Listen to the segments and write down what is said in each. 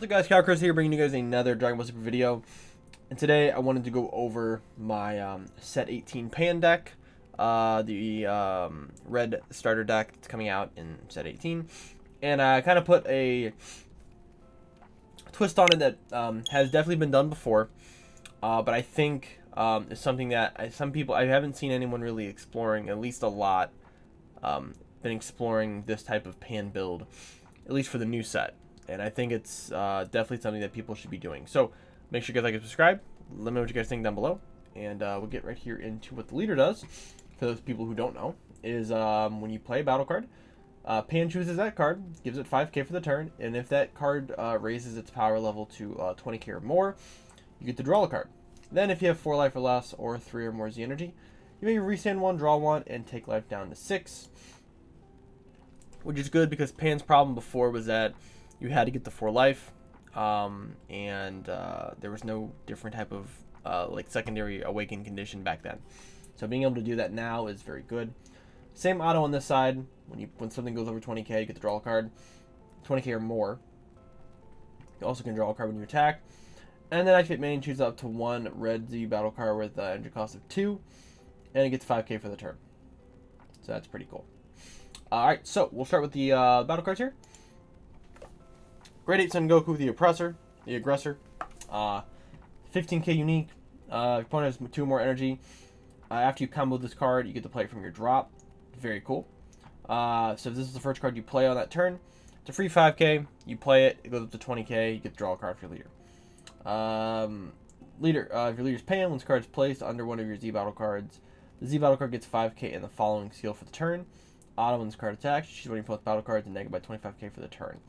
What's up, guys? Calcurs here, bringing you guys another Dragon Ball Super video. And today I wanted to go over my set 18 pan deck, the red starter deck that's coming out in set 18, and I kind of put a twist on it that has definitely been done before, but I think is something that I haven't seen anyone really exploring, at least a lot, been exploring this type of pan build, at least for the new set. And I think it's definitely something that people should be doing. So make sure you guys like and subscribe. Let me know what you guys think down below. And we'll get right here into what the leader does. For those people who don't know, is when you play a battle card, Pan chooses that card, gives it 5k for the turn. And if that card raises its power level to 20k or more, you get to draw a card. Then if you have 4 life or less, or 3 or more Z energy, you may restand 1, draw 1, and take life down to 6. Which is good because Pan's problem before was that you had to get the 4 life, and there was no different type of like secondary awakened condition back then. So being able to do that now is very good. Same auto on this side. When something goes over 20k, you get to draw a card. 20k or more. You also can draw a card when you attack. And then activate main, choose up to 1 red Z battle card with energy cost of 2, and it gets 5k for the turn. So that's pretty cool. Alright, so we'll start with the battle cards here. Grade 8 Son Goku, the Oppressor, the Aggressor. 15k unique. Your opponent has 2 more energy. After you combo this card, you get to play it from your drop. Very cool. So if this is the first card you play on that turn, it's a free 5k. You play it, it goes up to 20k. You get to draw a card for your leader. If your leader's Pan, when this card is placed under one of your Z battle cards, the Z battle card gets 5k and the following skill for the turn. Auto when this card attacks, choose one of your battle cards and negative by 25k for the turn.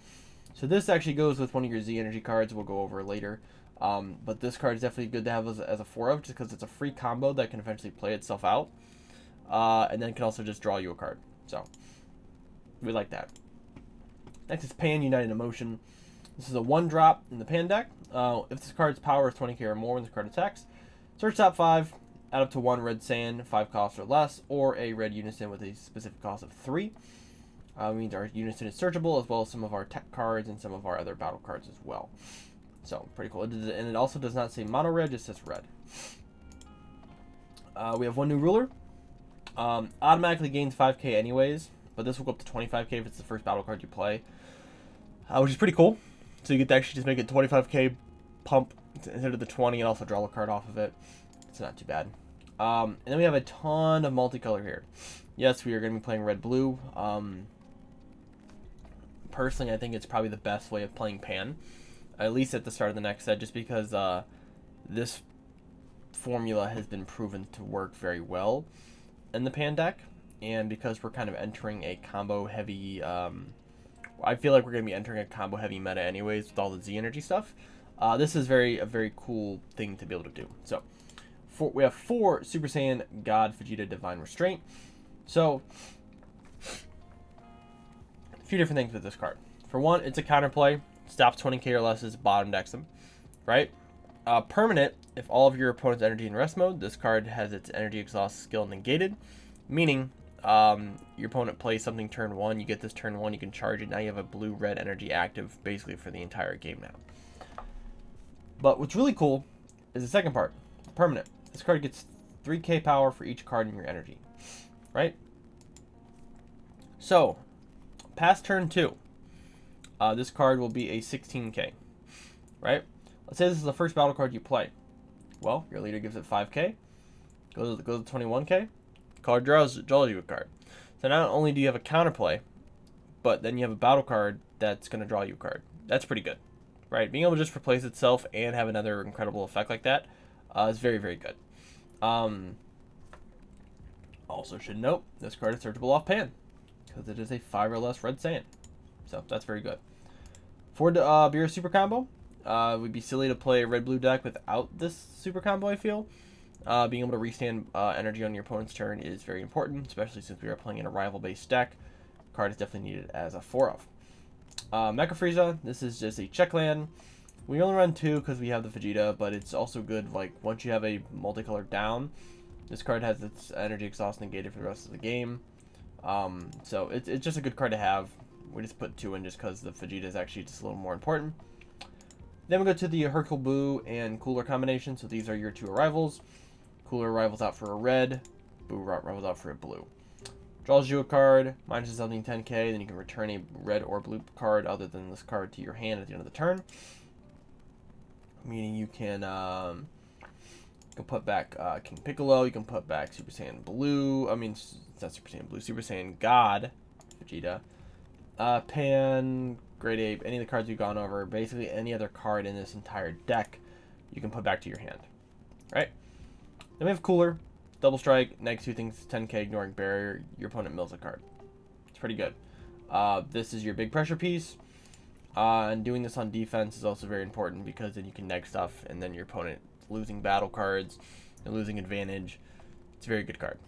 So this actually goes with one of your Z energy cards we'll go over later. But this card is definitely good to have as a 4 of, just because it's a free combo that can eventually play itself out. And then can also just draw you a card. So we like that. Next is Pan United Emotion. This is a 1-drop in the Pan deck. If this card's power is 20k or more when this card attacks, search top 5, add up to 1 red sand, 5 cost or less, or a red unison with a specific cost of 3. Means our unison is searchable, as well as some of our tech cards and some of our other battle cards as well. So, pretty cool. And it also does not say mono red, just says red. We have 1 new ruler. Automatically gains 5k anyways, but this will go up to 25k if it's the first battle card you play, which is pretty cool. So you get to actually just make it 25k pump instead of the 20 and also draw a card off of it. It's not too bad. And then we have a ton of multicolor here. Yes, we are going to be playing red-blue. Personally, I think it's probably the best way of playing Pan, at least at the start of the next set, just because this formula has been proven to work very well in the Pan deck, and because we're kind of entering a combo-heavy, I feel like we're going to be entering a combo-heavy meta anyways with all the Z energy stuff. This is a very cool thing to be able to do. So, we have 4 Super Saiyan God Vegeta Divine Restraint. So, a few different things with this card. For one, it's a counterplay. Stops 20k or less, is bottom decks them, right? Permanent, if all of your opponent's energy in rest mode, this card has its energy exhaust skill negated, meaning your opponent plays something turn 1, you get this turn 1, you can charge it, now you have a blue-red energy active basically for the entire game now. But what's really cool is the second part, permanent. This card gets 3k power for each card in your energy, right? So, past turn 2, this card will be a 16k, right? Let's say this is the first battle card you play. Well, your leader gives it 5k, goes to 21k, card draws you a card. So not only do you have a counterplay, but then you have a battle card that's going to draw you a card. That's pretty good, right? Being able to just replace itself and have another incredible effect like that is very, very good. Also should note, this card is searchable off Pan, because it is a 5 or less red sand. So that's very good. For the Beerus super combo, it would be silly to play a red-blue deck without this super combo, I feel. Being able to restand energy on your opponent's turn is very important, especially since we are playing in a rival-based deck. Card is definitely needed as a 4 of. Mecha Frieza, this is just a check land. We only run 2 because we have the Vegeta, but it's also good, like, once you have a multicolor down, this card has its energy exhaust negated for the rest of the game. So it's just a good card to have. We just put 2 in just because the Vegeta is actually just a little more important. Then we go to the Hercule-Boo and Cooler combination. So these are your 2 arrivals. Cooler arrivals out for a red. Boo arrivals out for a blue. Draws you a card, minus something 10k, then you can return a red or blue card other than this card to your hand at the end of the turn. Meaning you can put back King Piccolo, you can put back Super Saiyan Blue, it's not Super Saiyan Blue, Super Saiyan God, Vegeta, Pan, Great Ape, any of the cards we've gone over, basically any other card in this entire deck, you can put back to your hand, right? Then we have Cooler, double strike, next 2 things, 10k, ignoring barrier, your opponent mills a card. It's pretty good. This is your big pressure piece, and doing this on defense is also very important because then you can neg stuff, and then your opponent losing battle cards and losing advantage. It's a very good card.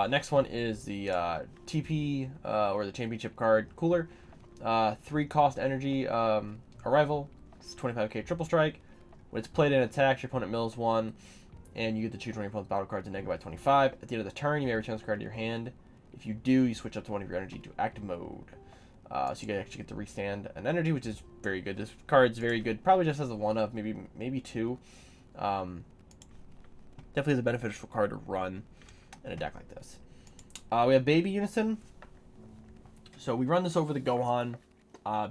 Next one is the TP or the championship card, Cooler. 3 cost energy arrival. It's 25k triple strike. When it's played and attacks, your opponent mills 1, and you get to choose one of your opponent's battle cards and neg by 25. At the end of the turn, you may return this card to your hand. If you do, you switch up to one of your energy to active mode. So you actually get to restand an energy, which is very good. This card's very good. Probably just as a 1 of, maybe 2. Definitely is a beneficial card to run in a deck like this. We have Baby Unison. So we run this over the Gohan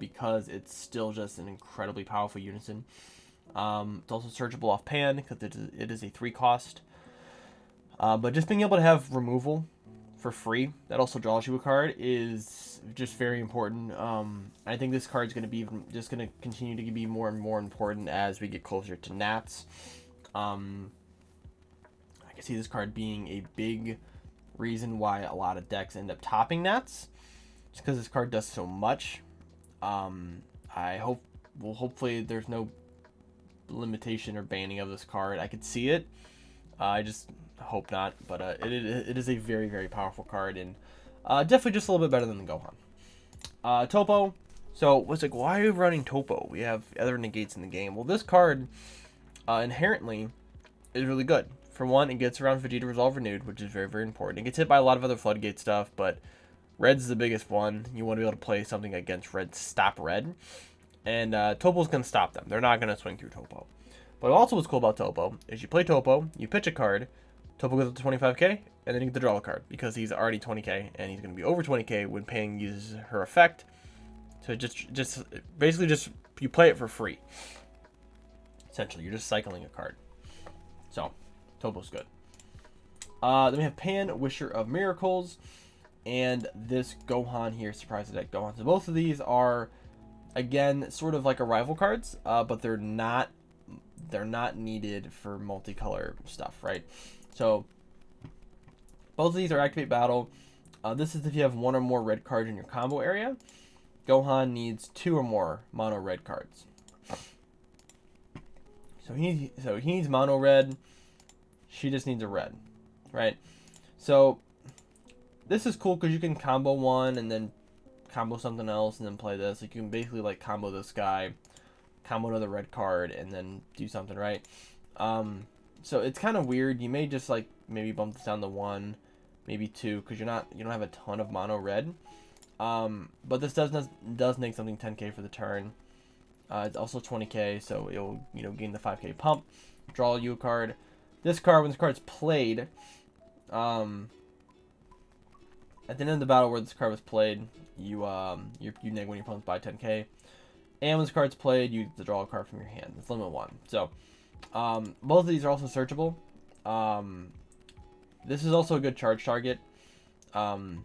because it's still just an incredibly powerful Unison. It's also searchable off Pan because it is a 3 cost. But just being able to have removal for free that also draws you a card is just very important. I think this card is going to be just going to continue to be more and more important as we get closer to Nats. I can see this card being a big reason why a lot of decks end up topping Nats, just because this card does so much. Hopefully there's no limitation or banning of this card. I could see it. I just hope not, but it is a very, very powerful card, and definitely just a little bit better than the Gohan. Topo. So it's like, why are you running Topo? We have other negates in the game. Well, this card inherently is really good. For one, it gets around Vegeta Resolve Renewed, which is very, very important. It gets hit by a lot of other Floodgate stuff, but Red's the biggest one. You want to be able to play something against Red to stop Red, and Topo's going to stop them. They're not going to swing through Topo. But also what's cool about Topo is you play Topo, you pitch a card, Topo goes up to 25k, and then you get to draw a card because he's already 20k, and he's going to be over 20k when Pang uses her effect. So just basically you play it for free. Essentially, you're just cycling a card. So, Topo's good. Then we have Pan, Wisher of Miracles, and this Gohan here, Surprise Deck Gohan. So both of these are, again, sort of like arrival cards, but they're not needed for multicolor stuff, right? So both of these are activate battle. This is if you have 1 or more red cards in your combo area. Gohan needs 2 or more mono red cards. So he needs mono red. She just needs a red, right? So this is cool because you can combo one and then combo something else and then play this. Like, you can basically like combo this guy, combo another red card, and then do something, right? So it's kind of weird. You may just like maybe bump this down to 1, maybe 2, because you don't have a ton of mono red. But this does make something 10k for the turn. It's also 20k, so it'll gain the 5k pump. Draw you a card. This card, when this card's played, at the end of the battle where this card was played, you neg when your opponent's by 10k. And when this card's played, you get to draw a card from your hand. It's limit 1. So both of these are also searchable. This is also a good charge target. One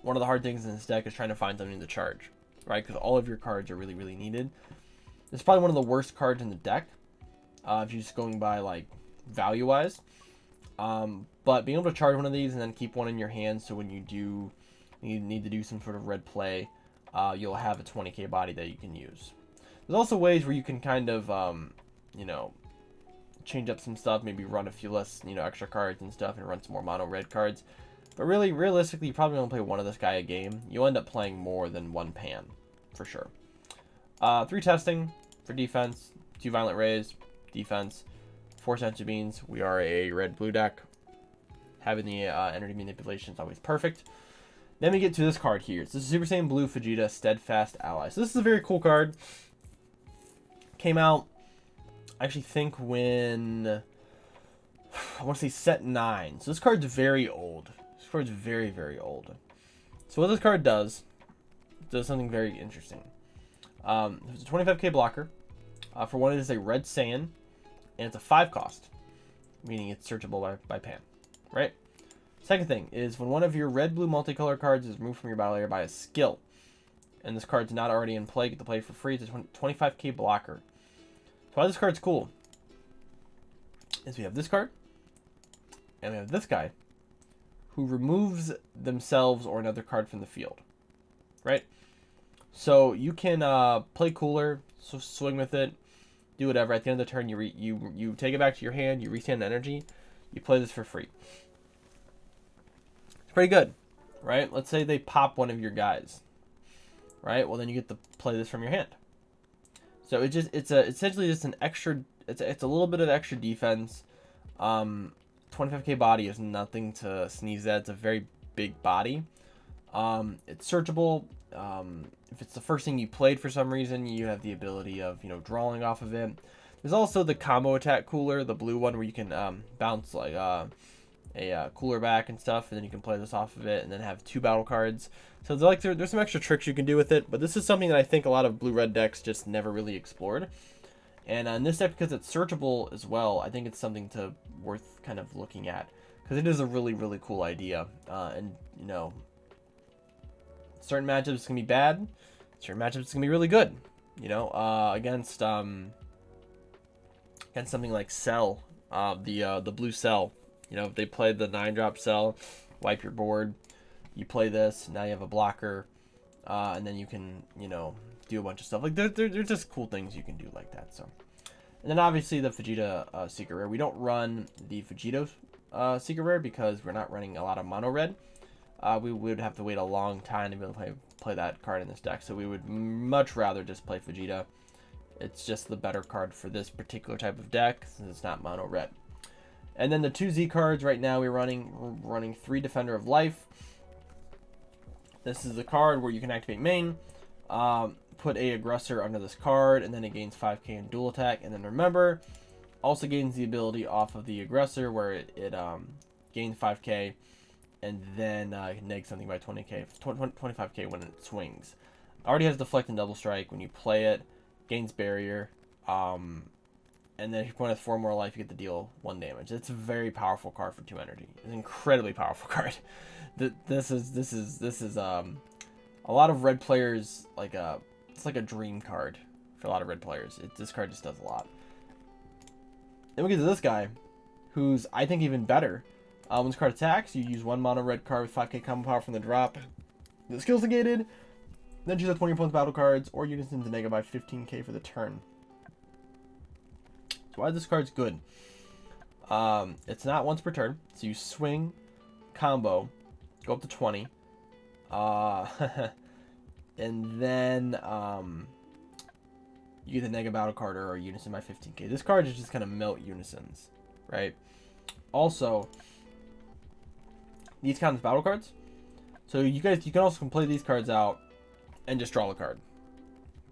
of the hard things in this deck is trying to find something to charge, right? Because all of your cards are really, really needed. It's probably one of the worst cards in the deck, if you're just going by like value-wise. But being able to charge one of these and then keep one in your hand, so when you need to do some sort of red play, you'll have a 20k body that you can use. There's also ways where you can kind of, change up some stuff, maybe run a few less, extra cards and stuff, and run some more mono red cards. But really, realistically, you probably only play one of this guy a game. You'll end up playing more than one Pan, for sure. 3 testing for defense, 2 violent rays, defense, 4 senzu beans. We are a red-blue deck. Having the energy manipulation is always perfect. Then we get to this card here. This is Super Saiyan Blue Vegeta Steadfast Ally. So this is a very cool card. came out, I actually think when, I want to say set 9. So this card's very old. This card's very, very old. So what this card does something very interesting. It's a 25k blocker. For one, it is a red Saiyan, and it's a 5 cost, meaning it's searchable by pan, right? Second thing is when one of your red-blue multicolor cards is removed from your battle area by a skill, and this card's not already in play, get to play it for free. It's a 25k blocker. So why this card's cool is we have this card, and we have this guy, who removes themselves or another card from the field, right? So you can play cooler, so swing with it, do whatever. At the end of the turn, you take it back to your hand, you restand energy, you play this for free. It's pretty good, right? Let's say they pop one of your guys, right? Well, then you get to play this from your hand. So it's essentially just an extra. It's a little bit of extra defense. 25k body is nothing to sneeze at. It's a very big body. It's searchable. If it's the first thing you played for some reason, you have the ability of, drawing off of it. There's also the combo attack cooler, the blue one, where you can bounce like a cooler back and stuff, and then you can play this off of it, and then have 2 battle cards. So there's some extra tricks you can do with it, but this is something that I think a lot of blue-red decks just never really explored. And in this deck, because it's searchable as well, I think it's something worth kind of looking at, because it is a really, really cool idea. And certain matchups can be bad, certain matchups can be really good. Against something like Cell, the blue Cell. If they play the 9-drop Cell, wipe your board, you play this, now you have a blocker, and then you can do a bunch of stuff. Like there's just cool things you can do like that. So, and then obviously the Vegeta Secret Rare. We don't run the Vegeta Secret Rare because we're not running a lot of mono red. We would have to wait a long time to be able to play that card in this deck. So we would much rather just play Vegeta. It's just the better card for this particular type of deck since it's not mono red. And then the 2 Z cards right now we're running 3 Defender of Life. This is the card where you can activate main, put a aggressor under this card, and then it gains 5k in dual attack. And then remember, also gains the ability off of the aggressor where it gains 5k, and then negs something by 25k when it swings. Already has deflect and double strike. When you play it, gains barrier. And then if you point with 4 more life, you get to deal 1 damage. It's a very powerful card for 2 energy. It's an incredibly powerful card. This is a lot of red players it's like a dream card for a lot of red players. This card just does a lot. Then we get to this guy, who's I think even better. When this card attacks, you use 1 mono red card with 5k combo power from the drop. The skill's negated. Then choose up 20 opponent's battle cards or unison to negative by 15k for the turn. So why this card's good? It's not once per turn, so you swing, combo, go up to 20, and then you get the negative battle card or unison by 15k. This card is just gonna melt unisons, right? Also, these count as battle cards, so you can also play these cards out and just draw a card.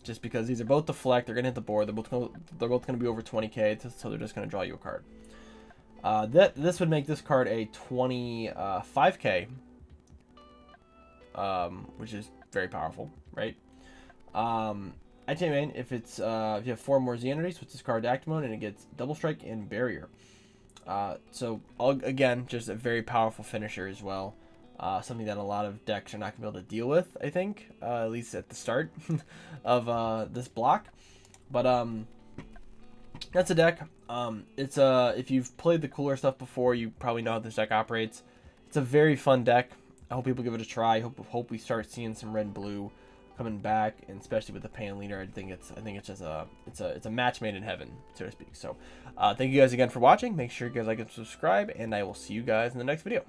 Just because these are both deflect, they're gonna hit the board. They're both gonna be over 20k, so they're just gonna draw you a card. This would make this card a 25k, which is very powerful, right? Activate main if it's if you have 4 more Z energies, switch this card to active mode, and it gets double strike and barrier. So again, just a very powerful finisher as well. Something that a lot of decks are not going to be able to deal with, I think, at least at the start of this block. But that's a deck. It's if you've played the cooler stuff before, you probably know how this deck operates. It's a very fun deck. I hope people give it a try. Hope we start seeing some red and blue coming back, and especially with the pan leader. I think it's just it's a match made in heaven, so to speak. So thank you guys again for watching. Make sure you guys like and subscribe, and I will see you guys in the next video.